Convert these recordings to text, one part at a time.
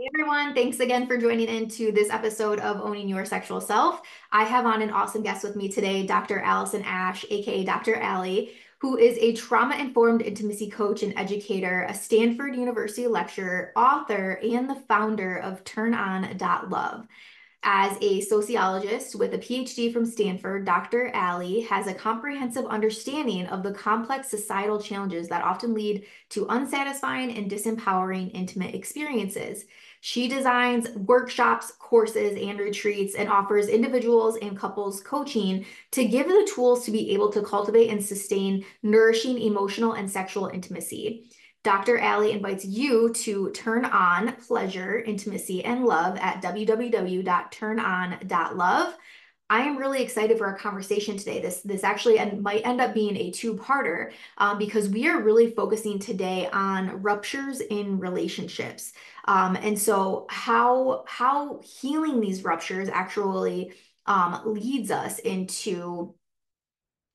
Hey everyone, thanks again for joining into this episode of Owning Your Sexual Self. I have on an awesome guest with me today, Dr. Alison Ash, aka Dr. Allie, who is a trauma-informed intimacy coach and educator, a Stanford University lecturer, author, and the founder of TurnOn.Love. As a sociologist with a PhD from Stanford, Dr. Allie has a comprehensive understanding of the complex societal challenges that often lead to unsatisfying and disempowering intimate experiences. She designs workshops, courses, and retreats and offers individuals and couples coaching to give the tools to be able to cultivate and sustain nourishing emotional and sexual intimacy. Dr. Allie invites you to turn on pleasure, intimacy, and love at www.turnon.love. I am really excited for our conversation today. This actually might end up being a two-parter because we are really focusing today on ruptures in relationships. And so how healing these ruptures actually leads us into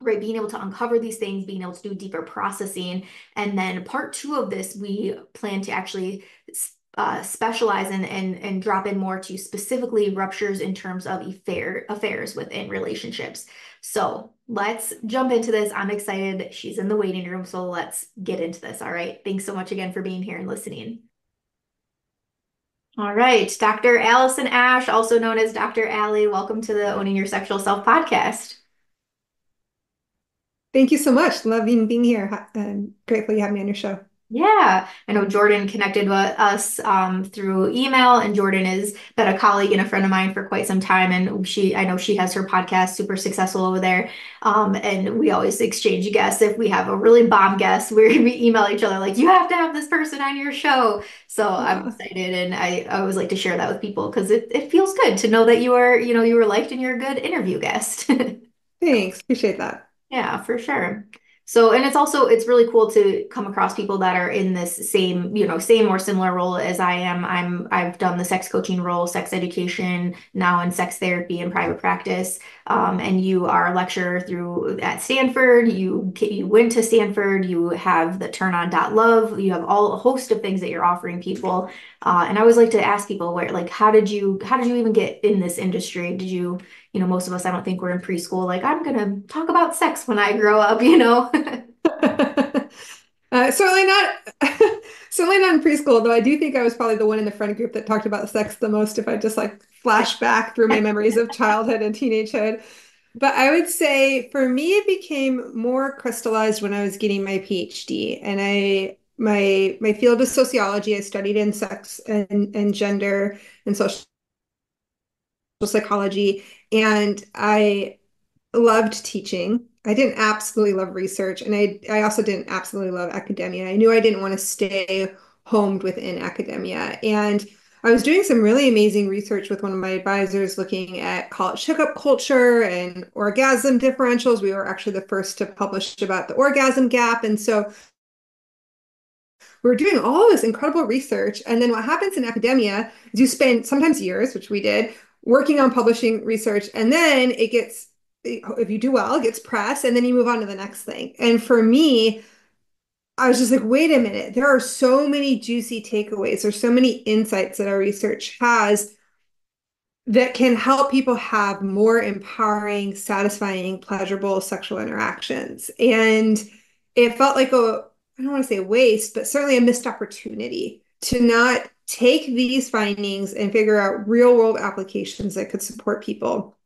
right, being able to uncover these things, being able to do deeper processing. And then part two of this, we plan to actually specialize and drop in more to specifically ruptures in terms of affairs within relationships. So let's jump into this. I'm excited. She's in the waiting room, so let's get into this. All right. Thanks so much again for being here and listening. All right. Dr. Alison Ash, also known as Dr. Allie, welcome to the Owning Your Sexual Self podcast. Thank you so much. Loving being here. I'm grateful you have me on your show. Yeah, I know Jordan connected with us through email, and Jordan has been a colleague and a friend of mine for quite some time. And I know she has her podcast, super successful over there. And we always exchange guests. If we have a really bomb guest, we email each other like, you have to have this person on your show. So I'm Aw, excited, and I always like to share that with people because it feels good to know that you were liked and you're a good interview guest. thanks. Appreciate that. Yeah, for sure. So, and it's really cool to come across people that are in this same or similar role as I am. I've done the sex coaching role, sex education, now in sex therapy and private practice. And you are a lecturer through at Stanford. You went to Stanford. You have the TurnOn.Love. You have a host of things that you're offering people. And I always like to ask people where, like, how did you even get in this industry? Most of us, I don't think we're in preschool, like, I'm gonna talk about sex when I grow up. Certainly not, certainly not in preschool, though I do think I was probably the one in the friend group that talked about sex the most if I just like flash back through my memories of childhood and teenagehood. But I would say for me, it became more crystallized when I was getting my PhD. And my field is sociology. I studied in sex and gender and social psychology. And I loved teaching. I didn't absolutely love research, and I also didn't absolutely love academia. I knew I didn't want to stay homed within academia. And I was doing some really amazing research with one of my advisors looking at college hookup culture and orgasm differentials. We were actually the first to publish about the orgasm gap. And so we were doing all this incredible research. And then what happens in academia is you spend sometimes years, which we did, working on publishing research, and then it gets, if you do well, it gets press, and then you move on to the next thing. And for me, I was just like, wait a minute, there are so many juicy takeaways. There's so many insights that our research has that can help people have more empowering, satisfying, pleasurable sexual interactions. And it felt like I don't want to say waste, but certainly a missed opportunity to not take these findings and figure out real world applications that could support people.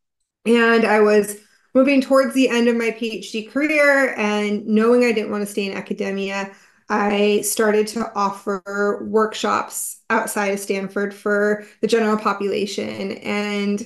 And I was moving towards the end of my PhD career and knowing I didn't want to stay in academia, I started to offer workshops outside of Stanford for the general population. And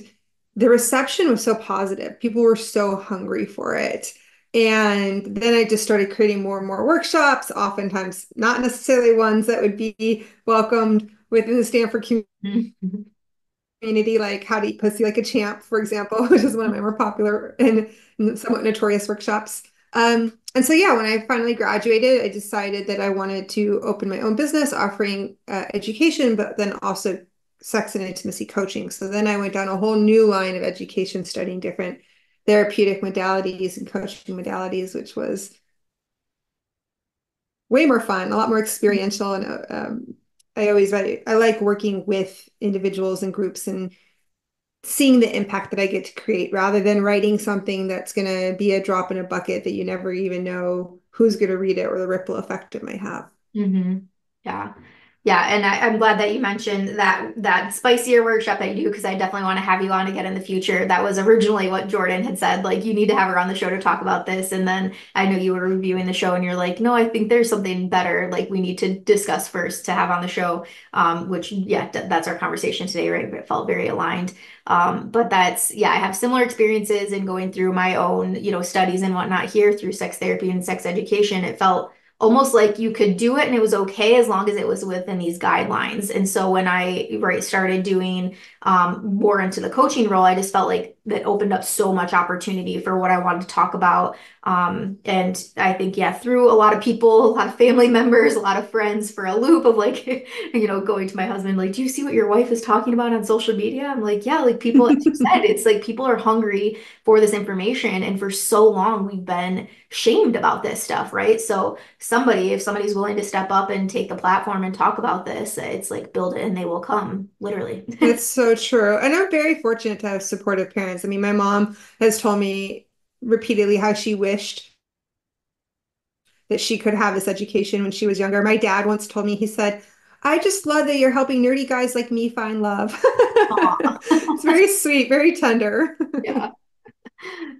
the reception was so positive. People were so hungry for it. And then I just started creating more and more workshops, oftentimes not necessarily ones that would be welcomed within the Stanford community, like how to eat pussy like a champ, for example, which is one of my more popular and somewhat notorious workshops. And so, yeah, when I finally graduated, I decided that I wanted to open my own business offering education, but then also sex and intimacy coaching. So then I went down a whole new line of education, studying different therapeutic modalities and coaching modalities, which was way more fun, a lot more experiential, and I like working with individuals and groups and seeing the impact that I get to create rather than writing something that's going to be a drop in a bucket that you never even know who's going to read it or the ripple effect it might have. Hmm. Yeah. Yeah, and I'm glad that you mentioned that spicier workshop that you do because I definitely want to have you on again in the future. That was originally what Jordan had said, like you need to have her on the show to talk about this. And then I know you were reviewing the show and you're like, no, I think there's something better like we need to discuss first to have on the show. Which yeah, that's our conversation today, right? It felt very aligned. But that's yeah, I have similar experiences in going through my own, studies and whatnot here through sex therapy and sex education. It felt almost like you could do it and it was okay as long as it was within these guidelines. And so when I started doing more into the coaching role, I just felt like that opened up so much opportunity for what I wanted to talk about. And I think, yeah, through a lot of people, a lot of family members, a lot of friends for a loop of like, going to my husband, like, do you see what your wife is talking about on social media? I'm like, yeah, like people, as you said, it's like people are hungry for this information. And for so long, we've been shamed about this stuff, right? So if somebody's willing to step up and take the platform and talk about this, it's like build it and they will come, literally. It's so true. And I'm very fortunate to have supportive parents. I mean, my mom has told me repeatedly how she wished that she could have this education when she was younger. My dad once told me, he said, I just love that you're helping nerdy guys like me find love. Aw. It's very sweet, very tender. Yeah,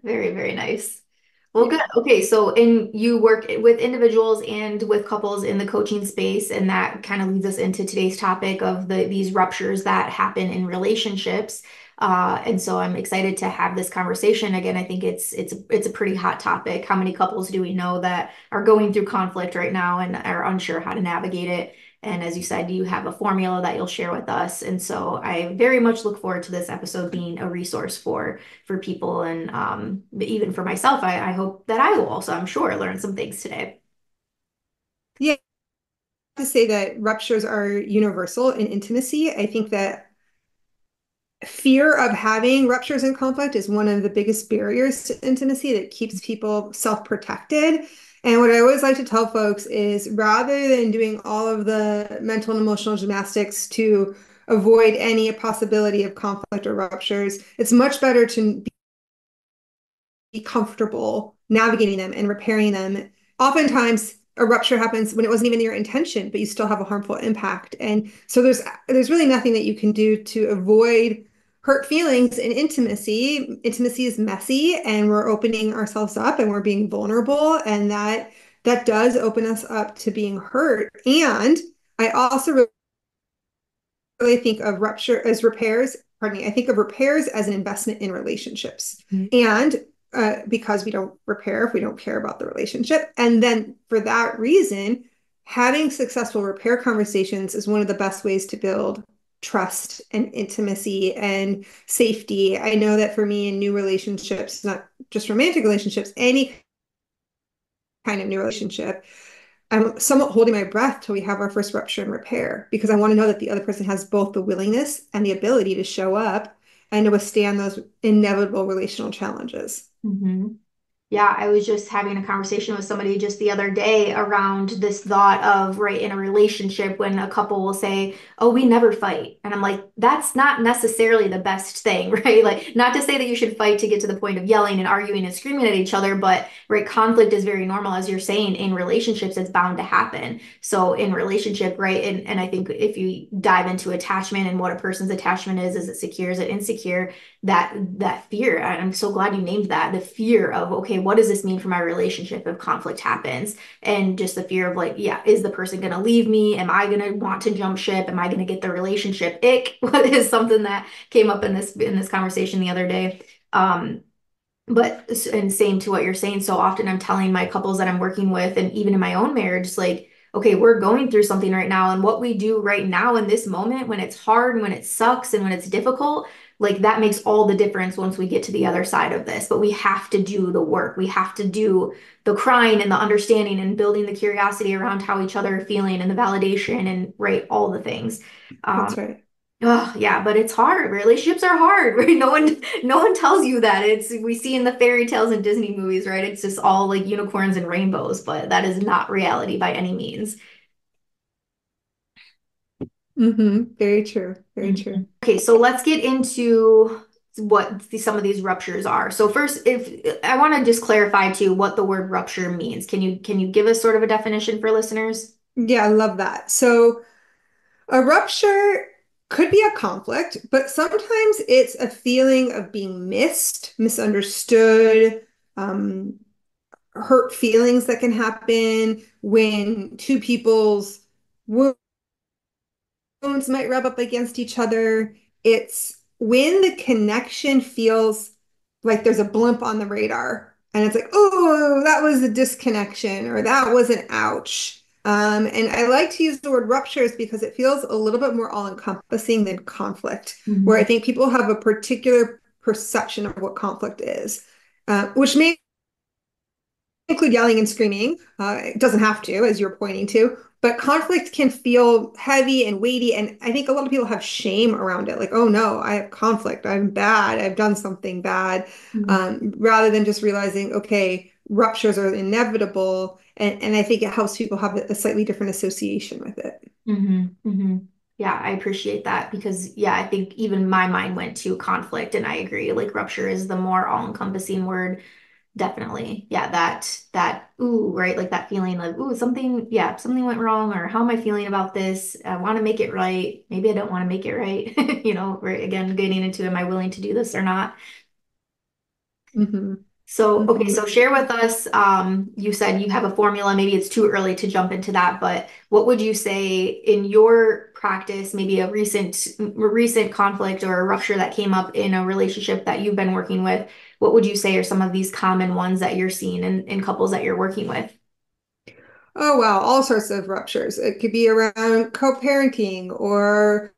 very, very nice. Well, Yeah. good. Okay, so you work with individuals and with couples in the coaching space, and that kind of leads us into today's topic of these ruptures that happen in relationships. And so I'm excited to have this conversation again. I think it's a pretty hot topic. How many couples do we know that are going through conflict right now and are unsure how to navigate it? And as you said, you have a formula that you'll share with us. And so I very much look forward to this episode being a resource for people and even for myself. I hope that I will also, I'm sure, learn some things today. Yeah, to say that ruptures are universal in intimacy. I think that fear of having ruptures and conflict is one of the biggest barriers to intimacy that keeps people self-protected. And what I always like to tell folks is rather than doing all of the mental and emotional gymnastics to avoid any possibility of conflict or ruptures, it's much better to be comfortable navigating them and repairing them. Oftentimes, a rupture happens when it wasn't even your intention, but you still have a harmful impact. And so there's really nothing that you can do to avoid hurt feelings in intimacy. Intimacy is messy, and we're opening ourselves up and we're being vulnerable, and that does open us up to being hurt. And I also really think of rupture as repairs. Pardon me. I think of repairs as an investment in relationships. Mhm. And because we don't repair if we don't care about the relationship. And then for that reason, having successful repair conversations is one of the best ways to build trust and intimacy and safety. I know that for me in new relationships, not just romantic relationships, any kind of new relationship, I'm somewhat holding my breath till we have our first rupture and repair because I want to know that the other person has both the willingness and the ability to show up and to withstand those inevitable relational challenges. Mhm. Yeah, I was just having a conversation with somebody just the other day around this thought of, right, in a relationship when a couple will say, oh, we never fight. And I'm like, that's not necessarily the best thing, right? Like, not to say that you should fight to get to the point of yelling and arguing and screaming at each other, but, right, conflict is very normal, as you're saying, in relationships, it's bound to happen. So, in relationship, right, and I think if you dive into attachment and what a person's attachment is it secure, is it insecure? That fear, I'm so glad you named that, the fear of, okay, what does this mean for my relationship if conflict happens? And just the fear of like, yeah, is the person going to leave me? Am I going to want to jump ship? Am I going to get the relationship ick? What is something that came up in this conversation the other day? um but and same to what you're saying, so often I'm telling my couples that I'm working with, and even in my own marriage, it's like, okay, we're going through something right now, and what we do right now in this moment, when it's hard and when it sucks and when it's difficult, like that makes all the difference once we get to the other side of this. But we have to do the work. We have to do the crying and the understanding and building the curiosity around how each other are feeling and the validation and right, all the things. Um, That's right. Oh, yeah, but it's hard. Relationships are hard, right? No one tells you that. It's we see in the fairy tales and Disney movies, right? It's just all like unicorns and rainbows, but that is not reality by any means. Very true. Very Mhm. true. Okay, so let's get into what some of these ruptures are. So first, if I want to just clarify too what the word rupture means. Can you give us sort of a definition for listeners? Yeah, I love that. So a rupture could be a conflict, but sometimes it's a feeling of being missed, misunderstood, um, hurt feelings that can happen when two people's wounds might rub up against each other. It's when the connection feels like there's a blimp on the radar and it's like, oh, that was a disconnection or that was an ouch. And I like to use the word ruptures because it feels a little bit more all-encompassing than conflict, where I Mhm. think people have a particular perception of what conflict is, which may include yelling and screaming. It doesn't have to, as you're pointing to, but conflict can feel heavy and weighty. And I think a lot of people have shame around it. Like, oh no, I have conflict. I'm bad. I've done something bad. Mhm. Rather than just realizing, okay, ruptures are inevitable. And I think it helps people have a slightly different association with it. Mhm. Mhm. Yeah, I appreciate that because yeah, I think even my mind went to conflict and I agree. Like rupture is the more all-encompassing word. Definitely. Yeah, that ooh, right? Like that feeling of ooh, something, yeah, something went wrong or how am I feeling about this? I want to make it right. Maybe I don't want to make it right. Right again, getting into am I willing to do this or not? Hmm. So, okay, Hmm. so share with us, you said you have a formula, maybe it's too early to jump into that, but what would you say in your practice, maybe a recent conflict or a rupture that came up in a relationship that you've been working with? What would you say are some of these common ones that you're seeing in couples that you're working with? Oh, wow. All sorts of ruptures. It could be around co-parenting or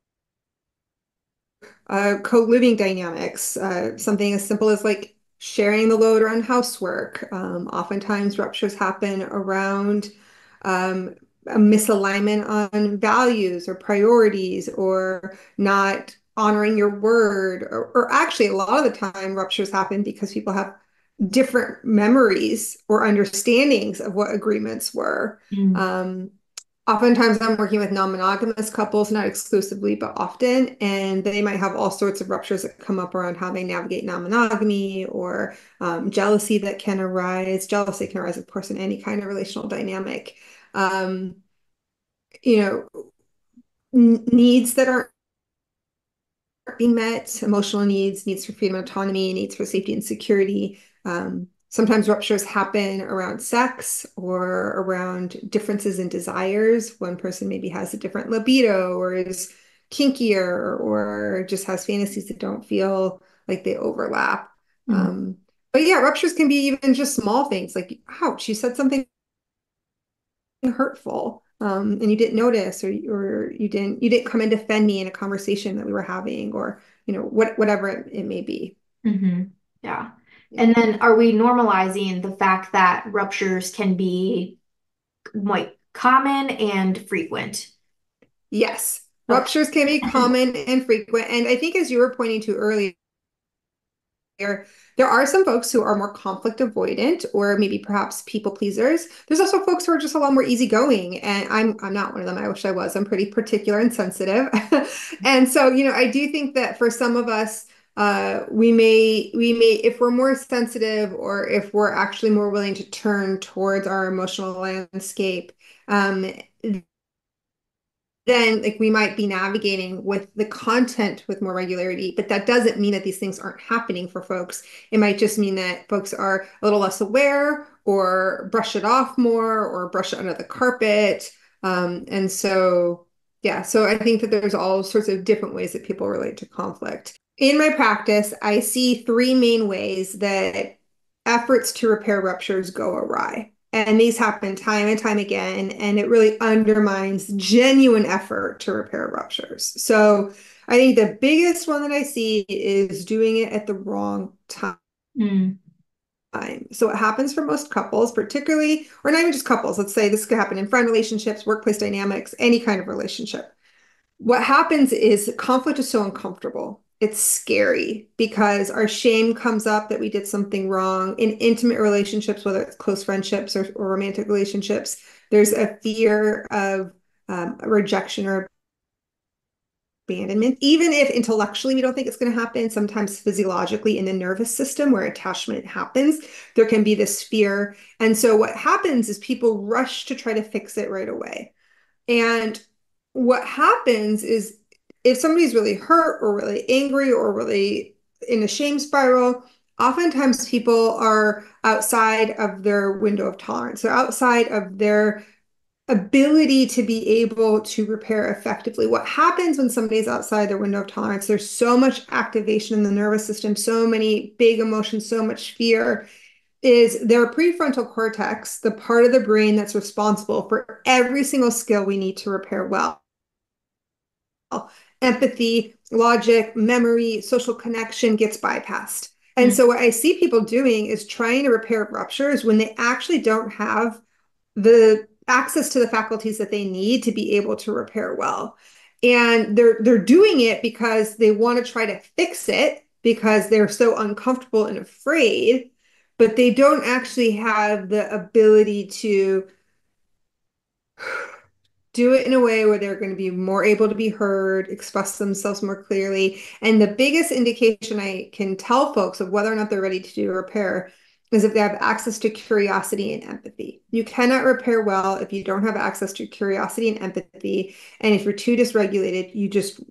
co-living dynamics, something as simple as like sharing the load around housework. Oftentimes, ruptures happen around um, a misalignment on values or priorities or not honoring your word. Or actually, a lot of the time, ruptures happen because people have different memories or understandings of what agreements were. Mm, Um, Oftentimes, I'm working with non-monogamous couples, not exclusively, but often, and they might have all sorts of ruptures that come up around how they navigate non-monogamy or jealousy that can arise. Jealousy can arise, of course, in any kind of relational dynamic. Um, you know, needs that aren't being met, emotional needs, needs for freedom and autonomy, needs for safety and security. Sometimes ruptures happen around sex or around differences in desires. One person maybe has a different libido or is kinkier or just has fantasies that don't feel like they overlap. mm, But yeah, ruptures can be even just small things like, ouch, you said something hurtful, and you didn't notice, or you didn't come and defend me in a conversation that we were having, or whatever it may be. mhm. Yeah. Yeah. And then are we normalizing the fact that ruptures can be like common and frequent? Yes, Okay. ruptures can be common and frequent, and I think as you were pointing to earlier, there are some folks who are more conflict avoidant or maybe perhaps people pleasers. There's also folks who are just a lot more easygoing, and I'm not one of them. I wish I was. I'm pretty particular and sensitive. And so, I do think that for some of us, we may if we're more sensitive or if we're actually more willing to turn towards our emotional landscape, um, then like we might be navigating with the content with more regularity, but that doesn't mean that these things aren't happening for folks. It might just mean that folks are a little less aware or brush it off more or brush it under the carpet. And so, yeah, so I think that there's all sorts of different ways that people relate to conflict. In my practice, I see three main ways that efforts to repair ruptures go awry. And these happen time and time again, and it really undermines genuine effort to repair ruptures. So I think the biggest one that I see is doing it at the wrong time. Mm, So it happens for most couples, particularly, or not even just couples. Let's say this could happen in friend relationships, workplace dynamics, any kind of relationship. What happens is conflict is so uncomfortable. It's scary because our shame comes up that we did something wrong in intimate relationships, whether it's close friendships or romantic relationships. There's a fear of rejection or abandonment, even if intellectually we don't think it's going to happen. Sometimes physiologically in the nervous system where attachment happens, there can be this fear. And so what happens is people rush to try to fix it right away. And what happens is if somebody's really hurt or really angry or really in a shame spiral, oftentimes people are outside of their window of tolerance. They're outside of their ability to be able to repair effectively. What happens when somebody's outside their window of tolerance? There's so much activation in the nervous system, so many big emotions, so much fear, is their prefrontal cortex, the part of the brain that's responsible for every single skill we need to repair well. Empathy, logic, memory, social connection gets bypassed. And so what I see people doing is trying to repair ruptures when they actually don't have the access to the faculties that they need to be able to repair well. And they're doing it because they want to try to fix it because they're so uncomfortable and afraid, but they don't actually have the ability to do it in a way where they're going to be more able to be heard, express themselves more clearly. And the biggest indication I can tell folks of whether or not they're ready to do repair is if they have access to curiosity and empathy. You cannot repair well if you don't have access to curiosity and empathy. And if you're too dysregulated,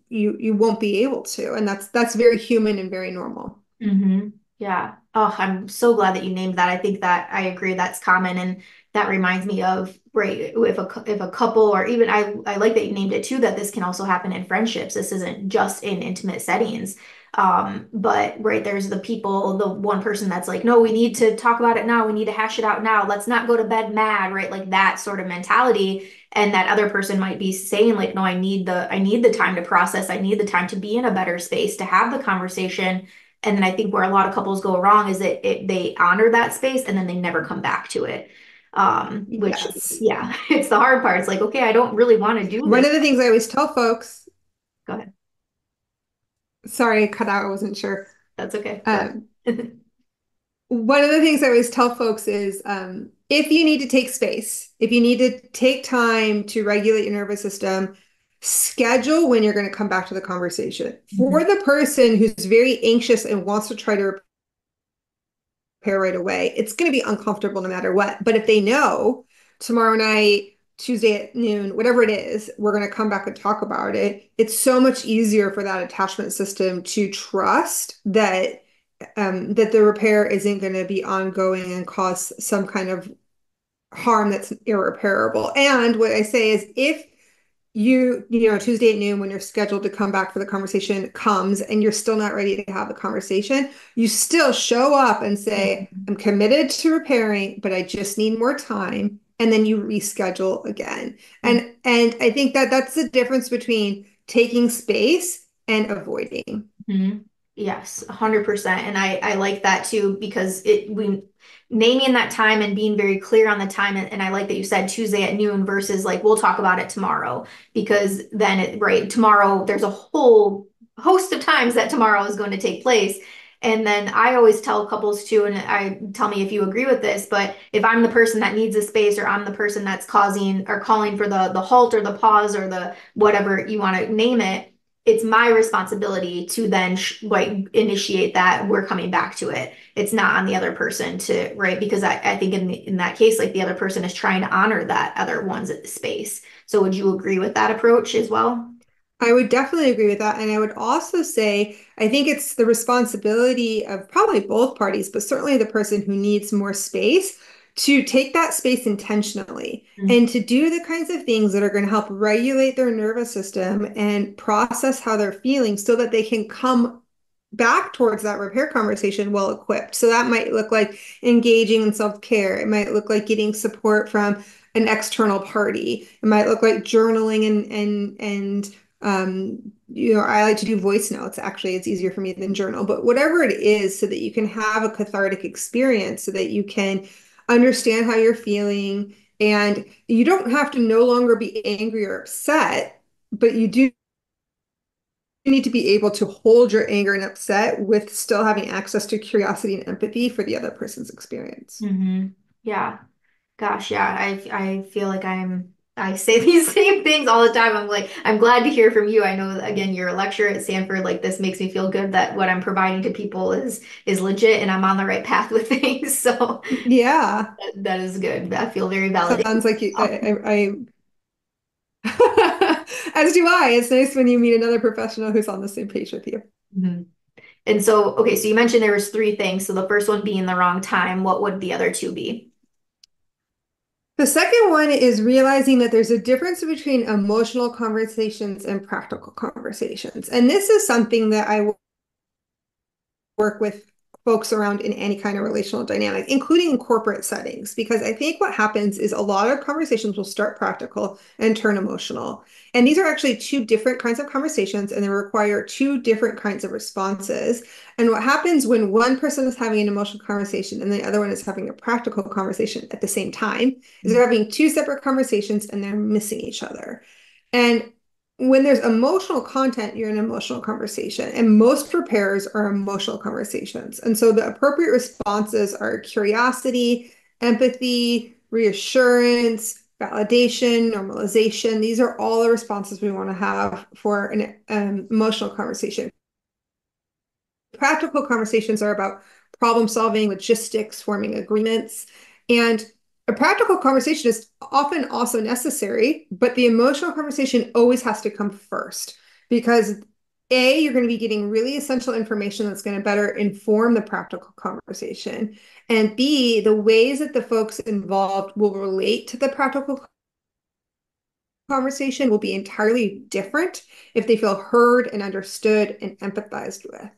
you won't be able to. And that's very human and very normal. Mm-hmm. Yeah. Oh, I'm so glad that you named that. I think that I agree that's common, and that reminds me of, right, if a couple, or even I like that you named it too, that this can also happen in friendships. This isn't just in intimate settings. But right, there's the people, the one person that's like, no, we need to talk about it now. We need to hash it out now. Let's not go to bed mad, right? Like that sort of mentality. And that other person might be saying like, no, I need the time to process. I need the time to be in a better space to have the conversation. And then I think where a lot of couples go wrong is that they honor that space and then they never come back to it. Which is, Yes. yeah, it's the hard part. It's like, okay, I don't really want to do One this. of the things I always tell folks, Go ahead. sorry, I cut out, I wasn't sure. That's okay. Go Um, ahead. One of the things I always tell folks is if you need to take space, if you need to take time to regulate your nervous system, schedule when you're going to come back to the conversation. For Mhm. the person who's very anxious and wants to try to repair right away, it's going to be uncomfortable no matter what. But if they know tomorrow night, Tuesday at noon, whatever it is, we're going to come back and talk about it, it's so much easier for that attachment system to trust that the repair isn't going to be ongoing and cause some kind of harm that's irreparable. And what I say is if Tuesday at noon when you're scheduled to come back for the conversation comes and you're still not ready to have the conversation, you still show up and say, I'm committed to repairing, but I just need more time. And then you reschedule again. And I think that that's the difference between taking space and avoiding. Mhm. Yes, 100%. And I like that too, because we naming that time and being very clear on the time. And I like that you said Tuesday at noon versus like, we'll talk about it tomorrow, because then right, tomorrow, there's a whole host of times that tomorrow is going to take place. And then I always tell couples too, and I tell me if you agree with this, but if I'm the person that needs a space, or I'm the person that's causing or calling for the halt or the pause or the whatever you want to name it, it's my responsibility to then like initiate that we're coming back to it. It's not on the other person to, right? Because I think in that case, like the other person is trying to honor that other one's space. So would you agree with that approach as well? I would definitely agree with that. And I would also say, I think it's the responsibility of probably both parties, but certainly the person who needs more space to take that space intentionally and to do the kinds of things that are going to help regulate their nervous system and process how they're feeling so that they can come back towards that repair conversation well equipped. So that might look like engaging in self-care. It might look like getting support from an external party. It might look like journaling and I like to do voice notes. Actually, it's easier for me than journal, but whatever it is, so that you can have a cathartic experience, so that you can understand how you're feeling. And you don't have to no longer be angry or upset, but you do need to be able to hold your anger and upset with still having access to curiosity and empathy for the other person's experience. Mm-hmm. Yeah. Gosh, yeah. I feel like I'm I say these same things all the time. I'm like, I'm glad to hear from you. I know that, again, you're a lecturer at Stanford. Like this makes me feel good that what I'm providing to people is legit and I'm on the right path with things. So Yeah. that is good. I feel very validated. Sounds like you, as do I. It's nice when you meet another professional who's on the same page with you. Mhm. And so, okay, so you mentioned there was three things. So the first one being the wrong time. What would the other two be? The second one is realizing that there's a difference between emotional conversations and practical conversations. And this is something that I work with folks around in any kind of relational dynamic, including in corporate settings, because I think what happens is a lot of conversations will start practical and turn emotional. And these are actually two different kinds of conversations, and they require two different kinds of responses. And what happens when one person is having an emotional conversation and the other one is having a practical conversation at the same time is they're having two separate conversations and they're missing each other. And when there's emotional content, you're in an emotional conversation, and most repairs are emotional conversations. And so the appropriate responses are curiosity, empathy, reassurance, validation, normalization. These are all the responses we want to have for an emotional conversation. Practical conversations are about problem solving, logistics, forming agreements. And a practical conversation is often also necessary, but the emotional conversation always has to come first because A, you're going to be getting really essential information that's going to better inform the practical conversation. And B, the ways that the folks involved will relate to the practical conversation will be entirely different if they feel heard and understood and empathized with.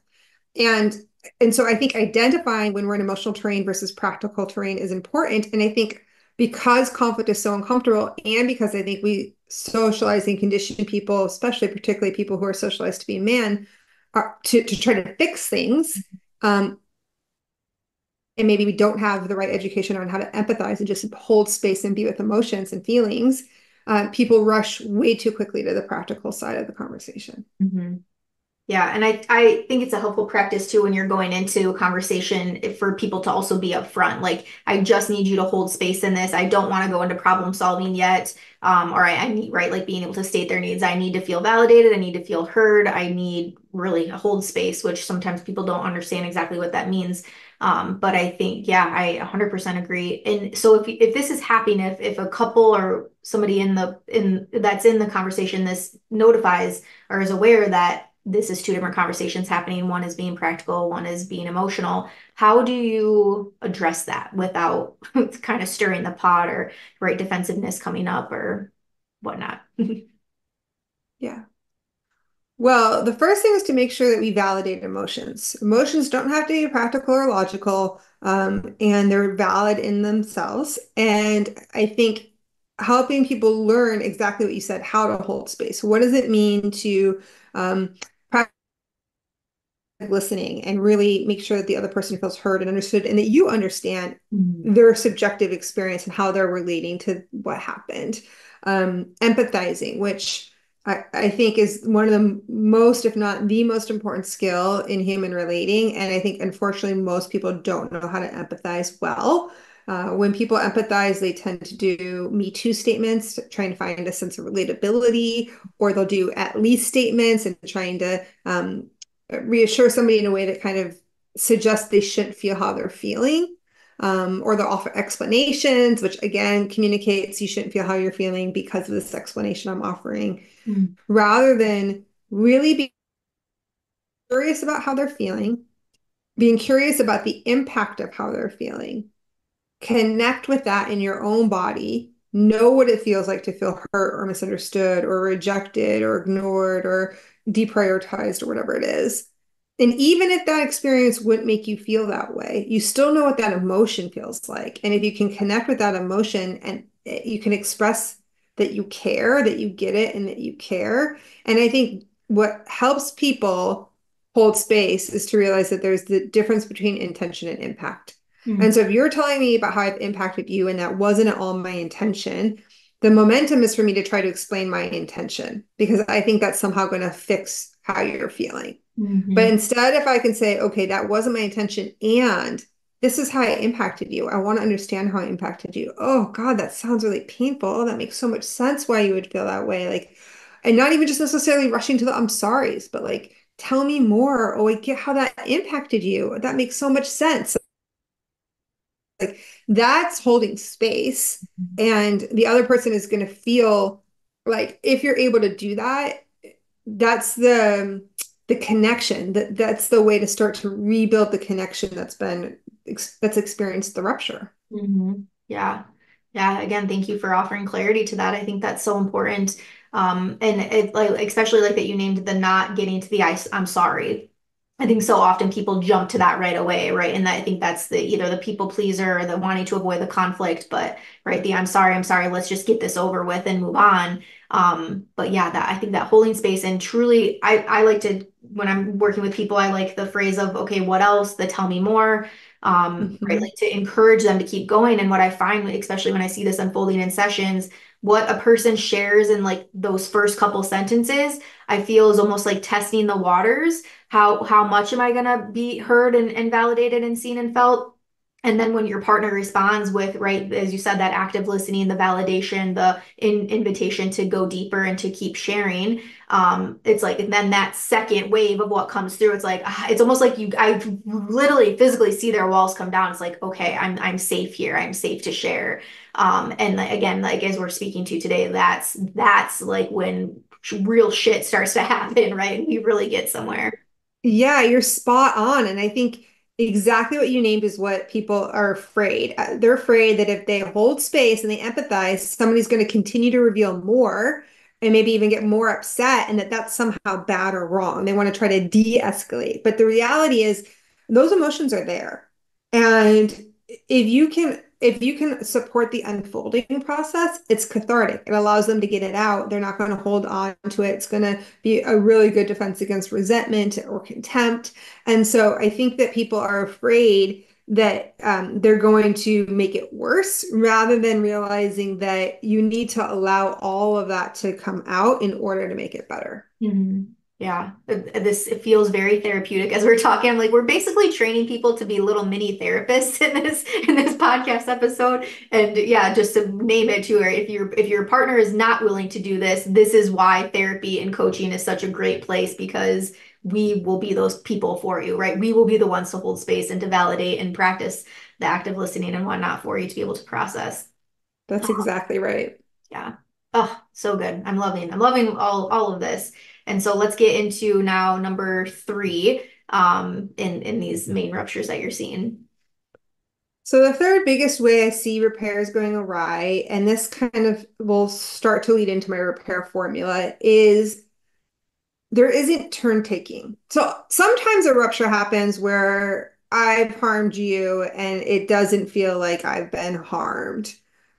And and so I think identifying when we're in emotional terrain versus practical terrain is important. And I think because conflict is so uncomfortable, and because I think we socialize and condition people, especially particularly people who are socialized to be men, are to try to fix things. And maybe we don't have the right education on how to empathize and just hold space and be with emotions and feelings. People rush way too quickly to the practical side of the conversation. Mhm. Yeah, and I think it's a helpful practice too when you're going into a conversation for people to also be upfront. Like, I just need you to hold space in this. I don't want to go into problem solving yet. Or I need, right, like being able to state their needs. I need to feel validated. I need to feel heard. I need really a hold space, which sometimes people don't understand exactly what that means. But I think, yeah, I 100% agree. And so if this is happening, if a couple or somebody in that's in the conversation, this notifies or is aware that this is two different conversations happening. One is being practical, one is being emotional. How do you address that without kind of stirring the pot or right defensiveness coming up or whatnot? Yeah. Well, the first thing is to make sure that we validate emotions. Emotions don't have to be practical or logical, and they're valid in themselves. And I think helping people learn exactly what you said, how to hold space. What does it mean to practice listening and really make sure that the other person feels heard and understood and that you understand Mhm. their subjective experience and how they're relating to what happened. Empathizing, which I think is one of the most, if not the most important skill in human relating. And I think, unfortunately, most people don't know how to empathize well. When people empathize, they tend to do Me Too statements, trying to find a sense of relatability, or they'll do at least statements and trying to reassure somebody in a way that kind of suggests they shouldn't feel how they're feeling. Or they'll offer explanations, which again communicates you shouldn't feel how you're feeling because of this explanation I'm offering, Mhm. rather than really being curious about how they're feeling, being curious about the impact of how they're feeling, connect with that in your own body, know what it feels like to feel hurt or misunderstood or rejected or ignored or deprioritized or whatever it is. And even if that experience wouldn't make you feel that way, you still know what that emotion feels like. And if you can connect with that emotion and you can express that you care, that you get it, and that you care. And I think what helps people hold space is to realize that there's the difference between intention and impact. And Mhm. so if you're telling me about how I've impacted you and that wasn't at all my intention, the momentum is for me to try to explain my intention because I think that's somehow going to fix how you're feeling. But Mhm. instead, if I can say, okay, that wasn't my intention, and this is how it impacted you. I want to understand how it impacted you. Oh God, that sounds really painful. Oh, that makes so much sense why you would feel that way. Like, and not even just necessarily rushing to the I'm sorry's, but like, tell me more. Oh, I get how that impacted you. That makes so much sense. Like, that's holding space. And the other person is going to feel like if you're able to do that, that's the connection. That's the way to start to rebuild the connection that's experienced the rupture. Yeah. Yeah. Again, thank you for offering clarity to that. I think that's so important. And it like especially like that you named the not getting to the I'm sorry. I think so often people jump to that right away, right? And I think that's the either the people pleaser or the wanting to avoid the conflict, but right, the I'm sorry, let's just get this over with and move on. But yeah, that I think that holding space and truly I like to when I'm working with people, I like the phrase of okay, what else? The tell me more. Right, Mhm. like to encourage them to keep going. And what I find, especially when I see this unfolding in sessions, what a person shares in like those first couple sentences, I feel is almost like testing the waters. How much am I gonna be heard and validated and seen and felt? And then when your partner responds with, right, as you said, that active listening, the validation, the invitation to go deeper and to keep sharing, it's like, and then that second wave of what comes through, it's like, it's almost like I literally physically see their walls come down. It's like, okay, I'm safe here. I'm safe to share. And like, again, like as we're speaking to today, that's like when real shit starts to happen, right? We really get somewhere. Yeah, you're spot on. And I think exactly what you named is what people are afraid. They're afraid that if they hold space and they empathize, somebody's going to continue to reveal more and maybe even get more upset, and that that's somehow bad or wrong. They want to try to de-escalate. But the reality is, those emotions are there. And if you can support the unfolding process, it's cathartic. It allows them to get it out. They're not going to hold on to it. It's going to be a really good defense against resentment or contempt. And so I think that people are afraid that they're going to make it worse rather than realizing that you need to allow all of that to come out in order to make it better. Mhm. Yeah, this it feels very therapeutic as we're talking. I'm like, we're basically training people to be little mini therapists in this podcast episode. And yeah, just to name it too, right? If your partner is not willing to do this, this is why therapy and coaching is such a great place because we will be those people for you, right? We will be the ones to hold space and to validate and practice the active listening and whatnot for you to be able to process. That's exactly right. Yeah. Oh, so good. I'm loving all of this. And so let's get into now number three in these main ruptures that you're seeing. So the third biggest way I see repairs going awry, and this kind of will start to lead into my repair formula, is there isn't turn taking. So sometimes a rupture happens where I've harmed you and it doesn't feel like I've been harmed.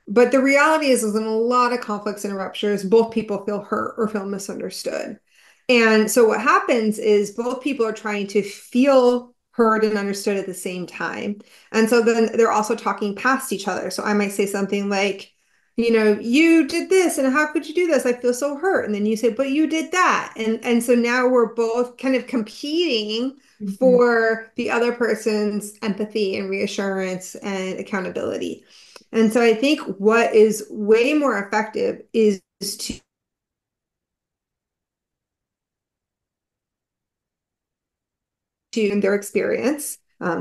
But the reality is in a lot of conflicts and ruptures, both people feel hurt or feel misunderstood. And so what happens is both people are trying to feel heard and understood at the same time. And so then they're also talking past each other. So I might say something like, you did this and how could you do this? I feel so hurt. And then you say, but you did that. And so now we're both kind of competing Mhm. for the other person's empathy and reassurance and accountability. And so I think what is way more effective is to their experience,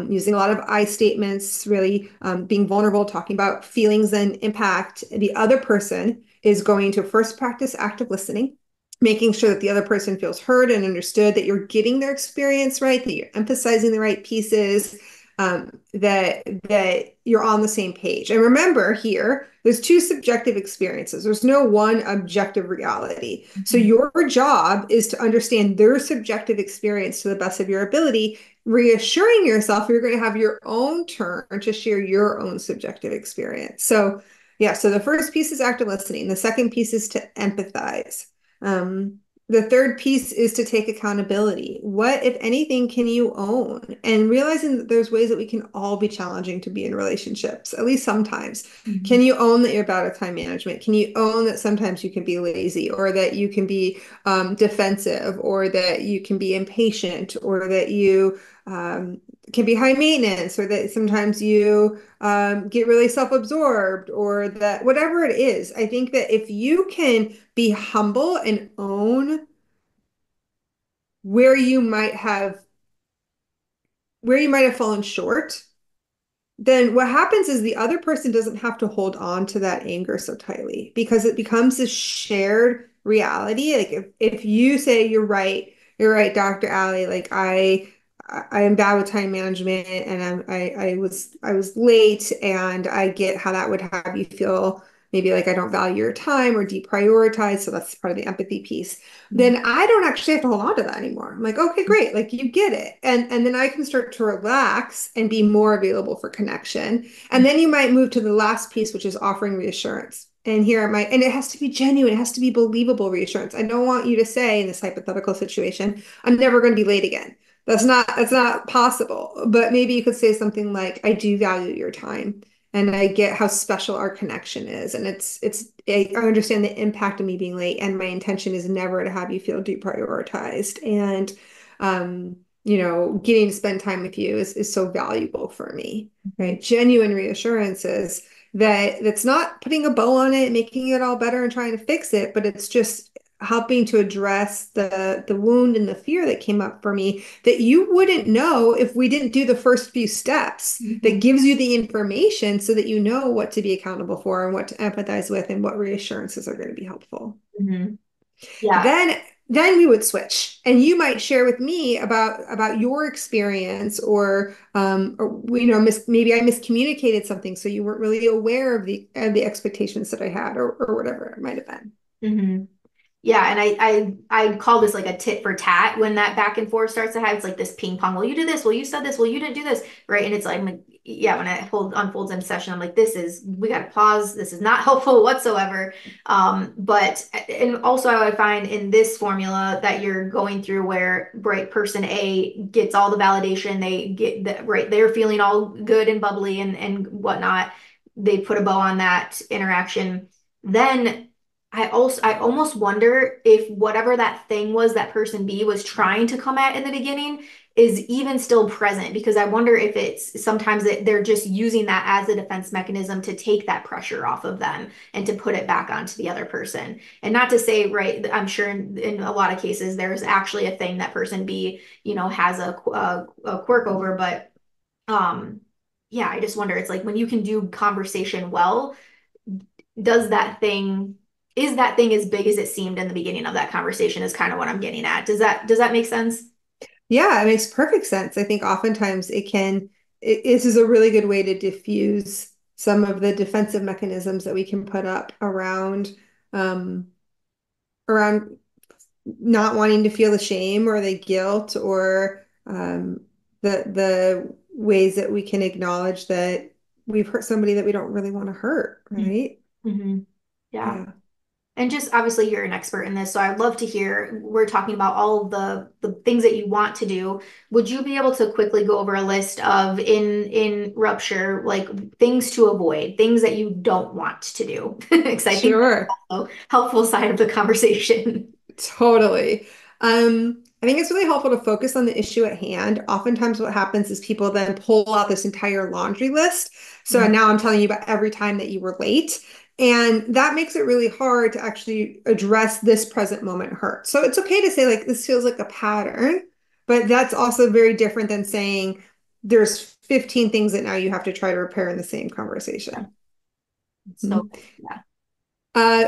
using a lot of I statements, really being vulnerable, talking about feelings and impact. The other person is going to first practice active listening, making sure that the other person feels heard and understood, that you're getting their experience right, that you're emphasizing the right pieces, that you're on the same page. And remember here, there's two subjective experiences. There's no one objective reality. So Mhm. your job is to understand their subjective experience to the best of your ability, reassuring yourself you're going to have your own turn to share your own subjective experience. So yeah, so the first piece is active listening. The second piece is to empathize. The third piece is to take accountability. What, if anything, can you own? And realizing that there's ways that we can all be challenging to be in relationships, at least sometimes. Can Mhm. you own that you're bad at time management? Can you own that sometimes you can be lazy, or that you can be defensive, or that you can be impatient, or that you can be high maintenance, or that sometimes you get really self-absorbed, or that whatever it is. I think that if you can be humble and own where you might have where you might have fallen short, then what happens is the other person doesn't have to hold on to that anger so tightly, because it becomes a shared reality. Like if you say you're right, Dr. Ali, like I am bad with time management, and I was late, and I get how that would have you feel maybe like I don't value your time or deprioritize. So that's part of the empathy piece. Then I don't actually have to hold on to that anymore. I'm like, okay, great. Like you get it. And then I can start to relax and be more available for connection. And then you might move to the last piece, which is offering reassurance. And here and it has to be genuine, it has to be believable reassurance. I don't want you to say in this hypothetical situation, I'm never going to be late again. That's not possible. But maybe you could say something like, I do value your time, and I get how special our connection is. And I understand the impact of me being late, and my intention is never to have you feel deprioritized. And, getting to spend time with you is so valuable for me, right? Genuine reassurances that's not putting a bow on it, making it all better and trying to fix it, but it's just helping to address the wound and the fear that came up for me that you wouldn't know if we didn't do the first few steps, that gives you the information so that you know what to be accountable for and what to empathize with and what reassurances are going to be helpful. Mhm. Yeah. Then then we would switch, and you might share with me about your experience, or maybe I miscommunicated something, so you weren't really aware of the expectations that I had, or whatever it might have been. Mhm. Yeah, and I call this like a tit for tat when that back and forth starts to have. It's like this ping pong. Well, you did this. Well, you said this. Well, you didn't do this, right? And it's like, yeah, when it unfolds in session, I'm like, we got to pause. This is not helpful whatsoever. But and also I would find in this formula that you're going through where right person A gets all the validation, they get that right, they're feeling all good and bubbly and whatnot. They put a bow on that interaction. Then I almost wonder if whatever that thing was that person B was trying to come at in the beginning is even still present, because I wonder if it's sometimes they're just using that as a defense mechanism to take that pressure off of them and to put it back onto the other person. And not to say, right, I'm sure in a lot of cases there's actually a thing that person B, has a quirk over, but yeah, I just wonder, it's like when you can do conversation well, does that thing is that thing as big as it seemed in the beginning of that conversation is kind of what I'm getting at. Does that make sense? Yeah, it makes perfect sense. I think oftentimes this is a really good way to diffuse some of the defensive mechanisms that we can put up um, around not wanting to feel the shame or the guilt, or the ways that we can acknowledge that we've hurt somebody that we don't really want to hurt, right? Mm-hmm. Yeah. Yeah. And just obviously you're an expert in this, so I'd love to hear, we're talking about all of the things that you want to do. Would you be able to quickly go over a list of in rupture, like things to avoid, things that you don't want to do? Because I think that's Sure. also helpful side of the conversation. Totally. I think it's really helpful to focus on the issue at hand. Oftentimes, what happens is people then pull out this entire laundry list. So now I'm telling you about every time that you were late. And that makes it really hard to actually address this present moment hurt. So it's okay to say, like, this feels like a pattern, but that's also very different than saying there's 15 things that now you have to try to repair in the same Yeah. conversation. So yeah.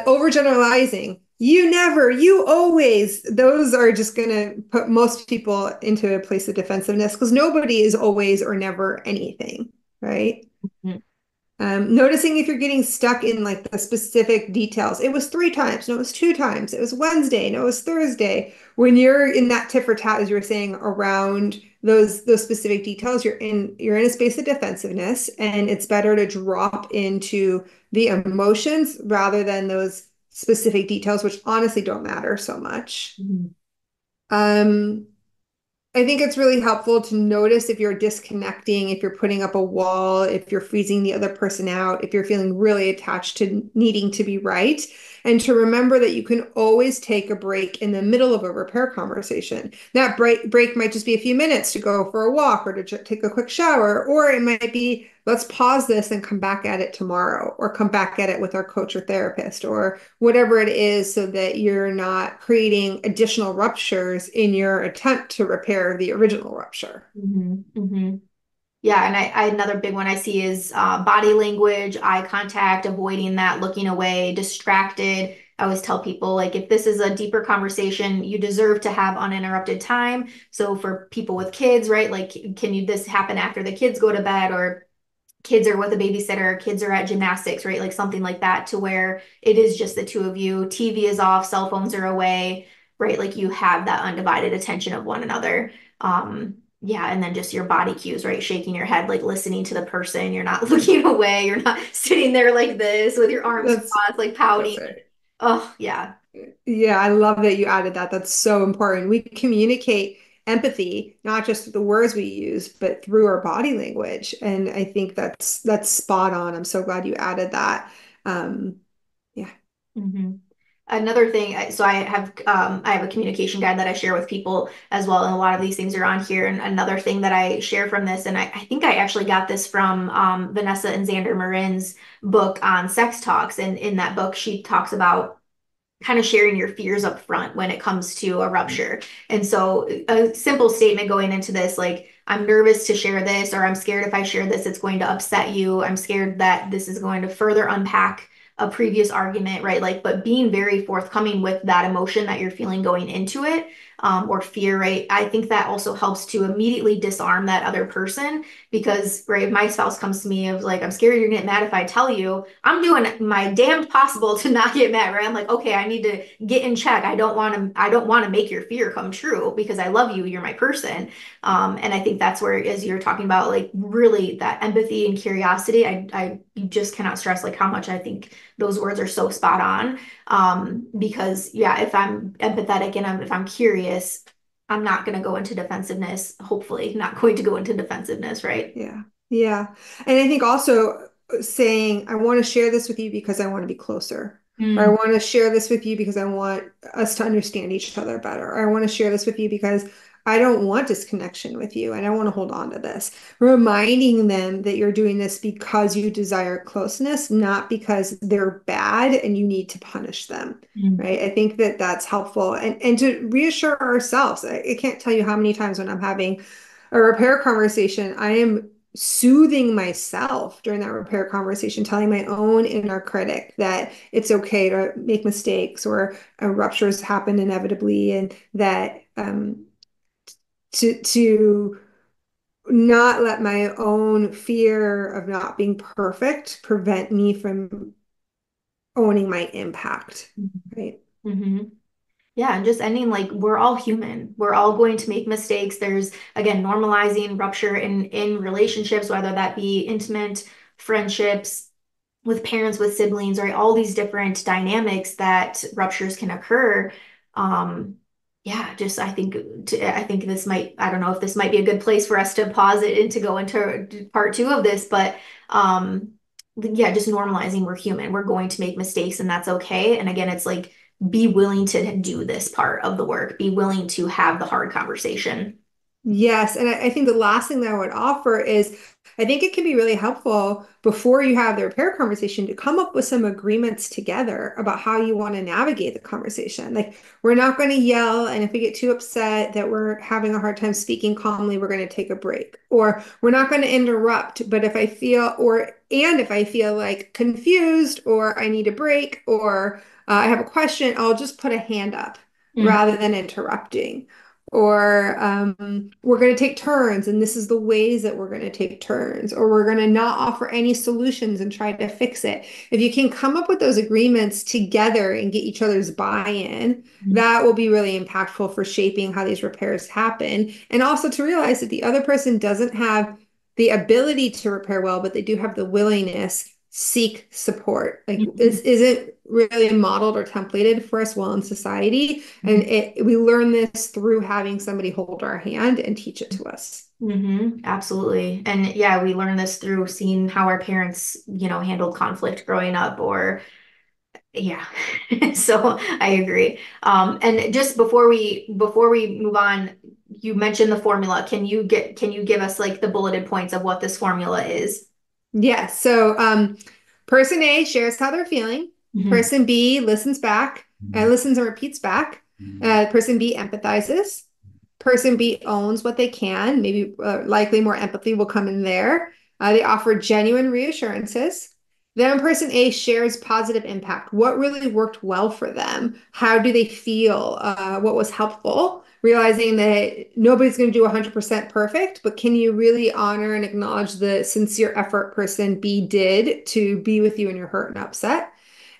Overgeneralizing. You never, you always, those are just going to put most people into a place of defensiveness, because nobody is always or never anything, right? Mhm. Noticing if you're getting stuck in like the specific details. It was 3 times, no, it was 2 times. It was Wednesday, no, it was Thursday. When you're in that tit for tat, as you were saying, around those specific details, you're in a space of defensiveness, and it's better to drop into the emotions rather than those specific details, which honestly don't matter so much. Mhm. Um, I think it's really helpful to notice if you're disconnecting, if you're putting up a wall, if you're freezing the other person out, if you're feeling really attached to needing to be right, and to remember that you can always take a break in the middle of a repair conversation. That break might just be a few minutes to go for a walk or to take a quick shower, or it might be let's pause this and come back at it tomorrow, or come back at it with our coach or therapist, or whatever it is, so that you're not creating additional ruptures in your attempt to repair the original rupture. Hmm. Yeah, and another big one I see is body language, eye contact, avoiding that, looking away, distracted. I always tell people, like, if this is a deeper conversation, you deserve to have uninterrupted time. So for people with kids, right, like, can you this happen after the kids go to bed, or kids are with a babysitter, kids are at gymnastics, right? Like something like that, to where it is just the two of you, TV is off, cell phones are away, right? Like you have that undivided attention of one another. Yeah, and then just your body cues, right? Shaking your head, like listening to the person. You're not looking away. You're not sitting there like this with your arms That's crossed, like that's pouting. right. Oh, yeah. Yeah, I love that you added that. That's so important. We communicate empathy, not just the words we use, but through our body language. And I think that's spot on. I'm so glad you added that. Yeah. Hmm. Another thing, so I have a communication guide that I share with people as well, and a lot of these things are on here. And another thing that I share from this, and I think I actually got this from Vanessa and Xander Marin's book on sex talks. And in that book, she talks about kind of sharing your fears up front when it comes to a rupture. And so a simple statement going into this, like, I'm nervous to share this, or I'm scared if I share this, it's going to upset you. I'm scared that this is going to further unpack a previous argument, right? Like, but being very forthcoming with that emotion that you're feeling going into it, or fear, right? I think that also helps to immediately disarm that other person, because, right, if my spouse comes to me of like, I'm scared you're gonna get mad if I tell you, I'm doing my damned possible to not get mad, right? I'm like, okay, I need to get in check. I don't want to make your fear come true, because I love you. You're my person. And I think that's where, as you're talking about, like, really that empathy and curiosity, I just cannot stress like how much I think those words are so spot on. Because yeah, if I'm empathetic and if I'm curious, I'm not going to go into defensiveness, hopefully not going to go into defensiveness, right? Yeah. Yeah. And I think also saying, I want to share this with you because I want to be closer. Or I Mm, want to share this with you because I want us to understand each other better. Or I want to share this with you because I don't want disconnection with you and I want to hold on to this. Reminding them that you're doing this because you desire closeness, not because they're bad and you need to punish them. mm, Right. I think that that's helpful. And to reassure ourselves. I can't tell you how many times when I'm having a repair conversation, I am soothing myself during that repair conversation, telling my own inner critic that it's okay to make mistakes, or ruptures happen inevitably, and that to not let my own fear of not being perfect prevent me from owning my impact. Right. mm-hmm. Yeah, and just ending, like, we're all human. We're all going to make mistakes. There's, again, normalizing rupture in relationships, whether that be intimate friendships, with parents, with siblings, right? All these different dynamics that ruptures can occur. Um, yeah, just I think this might, I don't know if this might be a good place for us to pause it and to go into part two of this, but yeah, just normalizing we're human. We're going to make mistakes, and that's okay. And again, it's like, be willing to do this part of the work. Be willing to have the hard conversation. Yes, and I think the last thing that I would offer is I think it can be really helpful before you have the repair conversation to come up with some agreements together about how you want to navigate the conversation. Like, we're not going to yell, and if we get too upset that we're having a hard time speaking calmly, we're going to take a break. Or we're not going to interrupt, but if I feel like confused, or I need a break, or I have a question, I'll just put a hand up Mm, rather than interrupting. Or we're going to take turns, and this is the ways that we're going to take turns. Or we're going to not offer any solutions and try to fix it. If you can come up with those agreements together and get each other's buy-in, mm, that will be really impactful for shaping how these repairs happen. And also to realize that the other person doesn't have the ability to repair well, but they do have the willingness seek support. Like this Mhm. isn't really modeled or templated for us well in society. And we learn this through having somebody hold our hand and teach it to us. Absolutely. And yeah, we learn this through seeing how our parents, handled conflict growing up or yeah. So I agree. And just before we move on, you mentioned the formula. Can you give us like the bulleted points of what this formula is? Yes. So person A shares how they're feeling. Hmm. Person B listens back, listens and repeats back. Person B empathizes. Person B owns what they can. Maybe likely more empathy will come in there. They offer genuine reassurances. Then person A shares positive impact. What really worked well for them? How do they feel? What was helpful? Realizing that nobody's going to do 100% perfect, but can you really honor and acknowledge the sincere effort person B did to be with you when you're hurt and upset?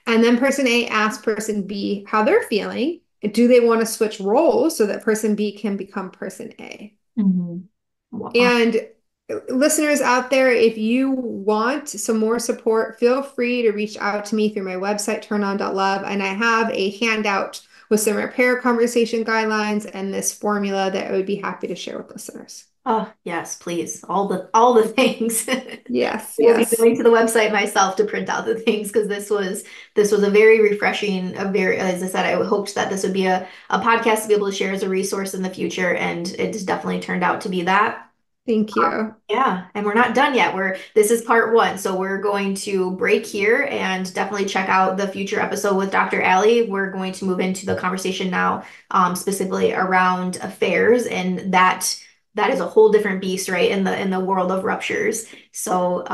And then person A asks person B how they're feeling. Do they want to switch roles so that person B can become person A? Hmm. Wow. And listeners out there, if you want some more support, feel free to reach out to me through my website, TurnOn.Love. And I have a handout with some repair conversation guidelines and this formula that I would be happy to share with listeners. Oh, yes, please. All the things. Yes, Will be yes. going to the website myself to print out the things because this was a very refreshing, a very, as I said, I hoped that this would be a podcast to be able to share as a resource in the future, and it's definitely turned out to be that. Thank you. Yeah, and we're not done yet. This is part one, so we're going to break here and definitely check out the future episode with Dr. Ali. We're going to move into the conversation now, specifically around affairs, and that is a whole different beast, right? In the world of ruptures. So,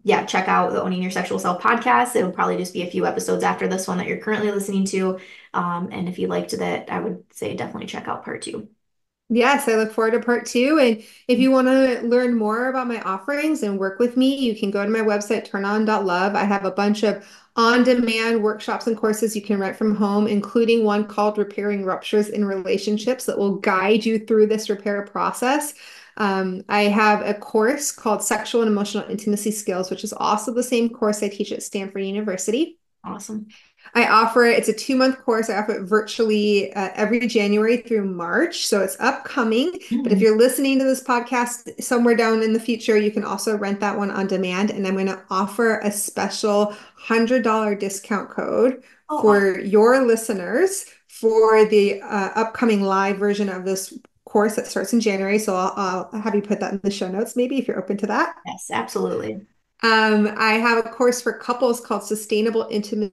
yeah, check out the Owning Your Sexual Self podcast. It'll probably just be a few episodes after this one that you're currently listening to. And if you liked that, I would say definitely check out part two. Yes, I look forward to part two. And if you want to learn more about my offerings and work with me, you can go to my website, TurnOn.Love. I have a bunch of on-demand workshops and courses you can rent from home, including one called Repairing Ruptures in Relationships that will guide you through this repair process. I have a course called Sexual and Emotional Intimacy Skills, which is also the same course I teach at Stanford University. Awesome. I offer it, it's a 2 month course. I offer it virtually every January through March. So it's upcoming. But if Mhm. you're listening to this podcast somewhere down in the future, you can also rent that one on demand. And I'm going to offer a special $100 discount code Oh, for your listeners for the upcoming live version of this course that starts in January. So I'll have you put that in the show notes, maybe if you're open to that. yes, absolutely. I have a course for couples called Sustainable Intimacy.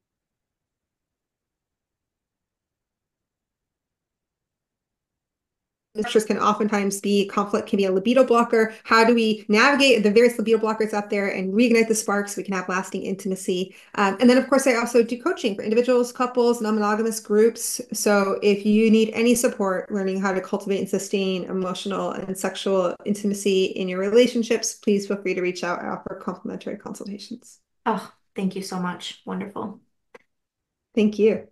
Ruptures can oftentimes be conflict, can be a libido blocker. How do we navigate the various libido blockers out there and reignite the spark so we can have lasting intimacy? And then, of course, I also do coaching for individuals, couples, non-monogamous groups. So if you need any support learning how to cultivate and sustain emotional and sexual intimacy in your relationships, please feel free to reach out. I offer complimentary consultations. Oh, thank you so much. Wonderful. Thank you.